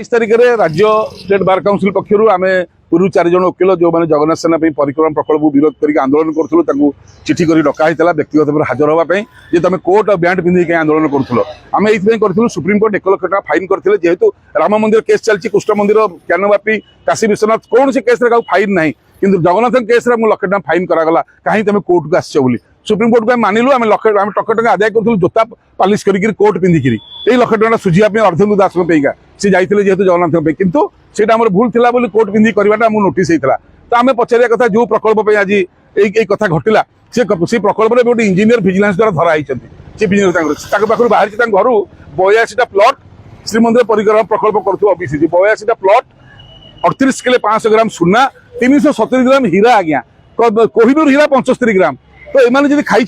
तारीख में राज्य स्टेट बार काउंसिल पक्षर आम पूर्व 4 जन वकिल जो मैंने जगन्नाथ सेना परिक्रमा प्रकल्प विरोध करके आंदोलन करूँ चिठी कर डका व्यक्तिगत भाव हाजर होगापी जे तुम कोर्ट और बैंड पिंधि आंदोलन करूँ आम ये सुप्रीम कोर्ट 1 लाख टका फाइन करते जेहेतु राम मंदिर केस चलती कृष्ण मंदिर ज्ञानवापी काशी विश्वनाथ कौन से केस फाइन ना कि जगन्नाथ केस में 1 लाख टका फाइन करागला कहीं तुम कोर्ट को आसो बोली सुप्रीम कोर्ट को मानिलु आम टका टका आदाय करूँ जोता पालिश कर कोर्ट पिंधिकी यही 1 लाख टका सुझाव अर्धेन्दु दास सी जाते जेहतु जगन्नाथ किंतु से भूल था कोर्ट पिंधि करवाटा नोटिस होता तो आम पचारिया कथा जो प्रकल्प आज यही कथा घटला से प्रकल्प में गोटे इंजीनियर विजिलेंस द्वारा धरा चीफ इंजीनियर पाखु बाहर घर 82टा प्लट श्रीमंदिर परिक्रमा प्रकल्प करुवा ओबीसी 82टा प्लट 38 किलो 500 ग्राम सुना 370 ग्राम हीरा आज्ञा कोहिनूर हीरा 75 ग्राम तो ये खाई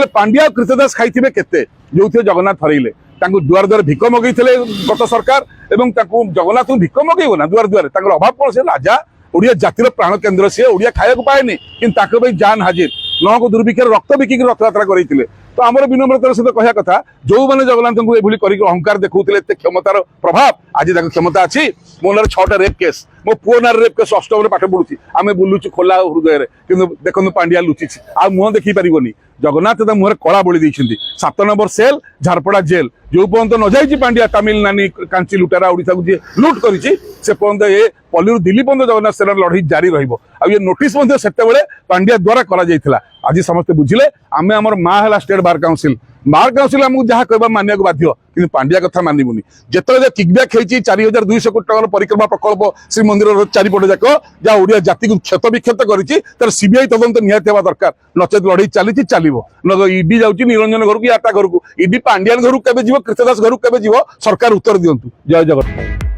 पांड्या और कृतदास खाई केते जो जगन्नाथ हरइले दुआर दुआर भिक मगई गत सरकार एवं जगन्नाथ भिक मगेब ना दुआर दुआर अभाव कौन से राजा ओडिया जातिर प्राण केन्द्र सी ओडिया खाया पाएनि कि जान हाजिर नौक दुर्भिक्षर रक्त बिकिक रथयात्रा करते तो आम विनम्रतार सहित कहया कथा जो मैंने जगन्नाथ को ये अहंकार देखते क्षमतार प्रभाव आज क्षमता अच्छी मो ना 6टा रेप केस मो पुओ ना रेप केस अष्टम पाठ पढ़ुची आम बुलुचु खोला हृदय कि देखो पांड्या लुचि आ मुह देखी पारनि जगन्नाथ मुहर कला बोली 7 नंबर सेल झारपड़ा जेल जो पर्यंत न जाइए पांड्या तमिल नानी कांची लुटारा ओडिशा को जी लुट करी से पर्यंत ये पल्ली दिल्ली पर्यंत जगन्नाथ सेना लड़ाई जारी रही नोटिस से पांड्या द्वारा करा आज समस्ते बुझिले आम आम माँ है स्टेट बार काउंसिल आमको जहाँ कहवा मानिया बाध्य कि पांड्या कथा मानबुनि जिते किकबैक होती 4200 कोटी टकर परिक्रमा प्रकल्प श्रीमंदिर चारिपट जाक जहाँ ओडिया जाति को क्षत विक्षत कर सीबीआई तदंत निहाती होगा दरकार नचेत लड़ाई चली चलो न ईडी जाऊँगी निरंजन घर को या घर को ईडी पांड्यान घर को कृतदास घर को सरकार उत्तर दिंतु जय जगन्नाथ।